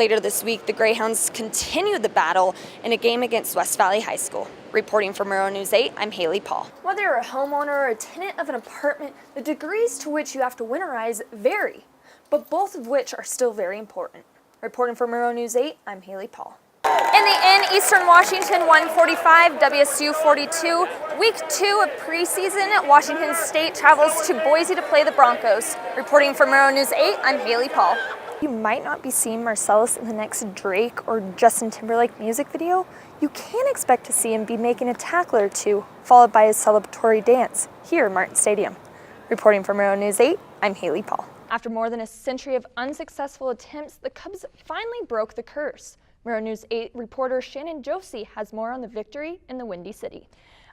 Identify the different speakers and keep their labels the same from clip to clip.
Speaker 1: Later this week, the Greyhounds continue the battle in a game against West Valley High School. Reporting for Murrow News 8, I'm Haleigh Paul.
Speaker 2: Whether you're a homeowner or a tenant of an apartment, the degrees to which you have to winterize vary, but both of which are still very important. Reporting for Murrow News 8, I'm Haleigh Paul. In the Inn, Eastern Washington 145, WSU 42. Week 2 of preseason, Washington State travels to Boise to play the Broncos. Reporting for Murrow News 8, I'm Haleigh Paul. You might not be seeing Marcellus in the next Drake or Justin Timberlake music video. You can expect to see him be making a tackle or two, followed by his celebratory dance here in Martin Stadium. Reporting for Murrow News 8, I'm Haleigh Paul. After more than a century of unsuccessful attempts, the Cubs finally broke the curse. Murrow News 8 reporter Shannon Josie has more on the victory in the Windy City.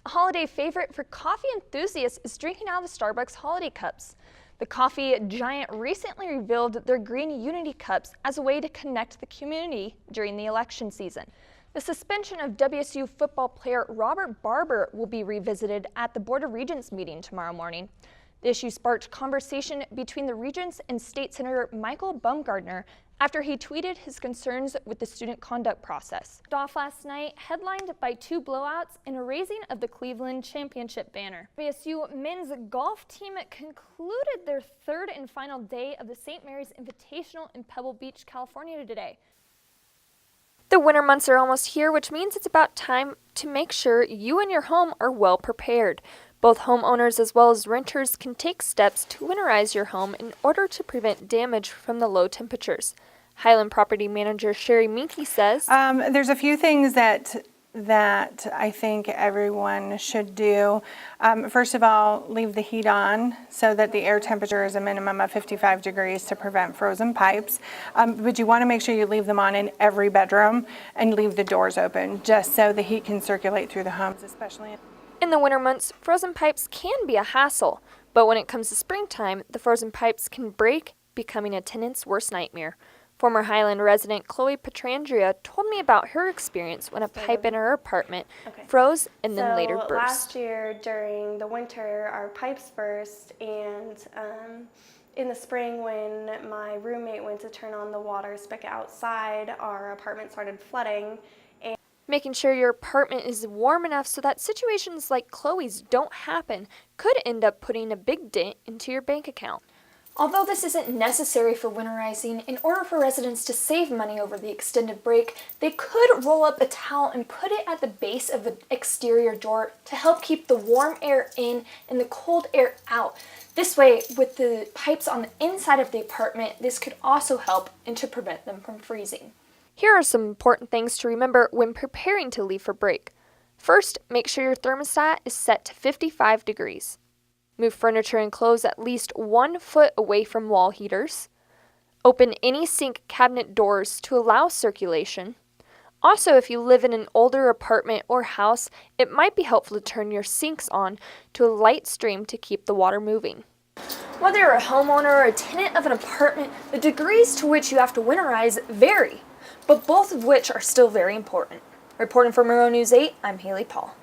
Speaker 2: A holiday favorite for coffee enthusiasts is drinking out of the Starbucks holiday cups. The coffee giant recently revealed their green Unity cups as a way to connect the community during the election season. The suspension of WSU football player Robert Barber will be revisited at the Board of Regents meeting tomorrow morning. The issue sparked conversation between the Regents and State Senator Michael Baumgardner after he tweeted his concerns with the student conduct process. Off last night, headlined by 2 blowouts and a raising of the Cleveland Championship banner. WSU men's golf team concluded their third and final day of the St. Mary's Invitational in Pebble Beach, California today. The winter months are almost here, which means it's about time to make sure you and your home are well prepared. Both homeowners as well as renters can take steps to winterize your home in order to prevent damage from the low temperatures. Highland property manager Sherry Minky says,
Speaker 3: there's a few things that I think everyone should do. First of all, leave the heat on so that the air temperature is a minimum of 55 degrees to prevent frozen pipes. But you want to make sure you leave them on in every bedroom and leave the doors open just so the heat can circulate through the homes, especially
Speaker 2: in the winter months. Frozen pipes can be a hassle, but when it comes to springtime, the frozen pipes can break, becoming a tenant's worst nightmare. Former Highland resident Chloe Petrandria told me about her experience when a pipe in her apartment froze and then later burst.
Speaker 4: Last year during the winter, our pipes burst, and in the spring when my roommate went to turn on the water spigot outside, our apartment started flooding.
Speaker 2: Making sure your apartment is warm enough so that situations like Chloe's don't happen could end up putting a big dent into your bank account. Although this isn't necessary for winterizing, in order for residents to save money over the extended break, they could roll up a towel and put it at the base of the exterior door to help keep the warm air in and the cold air out. This way, with the pipes on the inside of the apartment, this could also help and to prevent them from freezing. Here are some important things to remember when preparing to leave for break. First, make sure your thermostat is set to 55 degrees. Move furniture and clothes at least 1 foot away from wall heaters. Open any sink cabinet doors to allow circulation. Also, if you live in an older apartment or house, it might be helpful to turn your sinks on to a light stream to keep the water moving. Whether you're a homeowner or a tenant of an apartment, the degrees to which you have to winterize vary, but both of which are still very important. Reporting for Murrow News 8, I'm Haleigh Paul.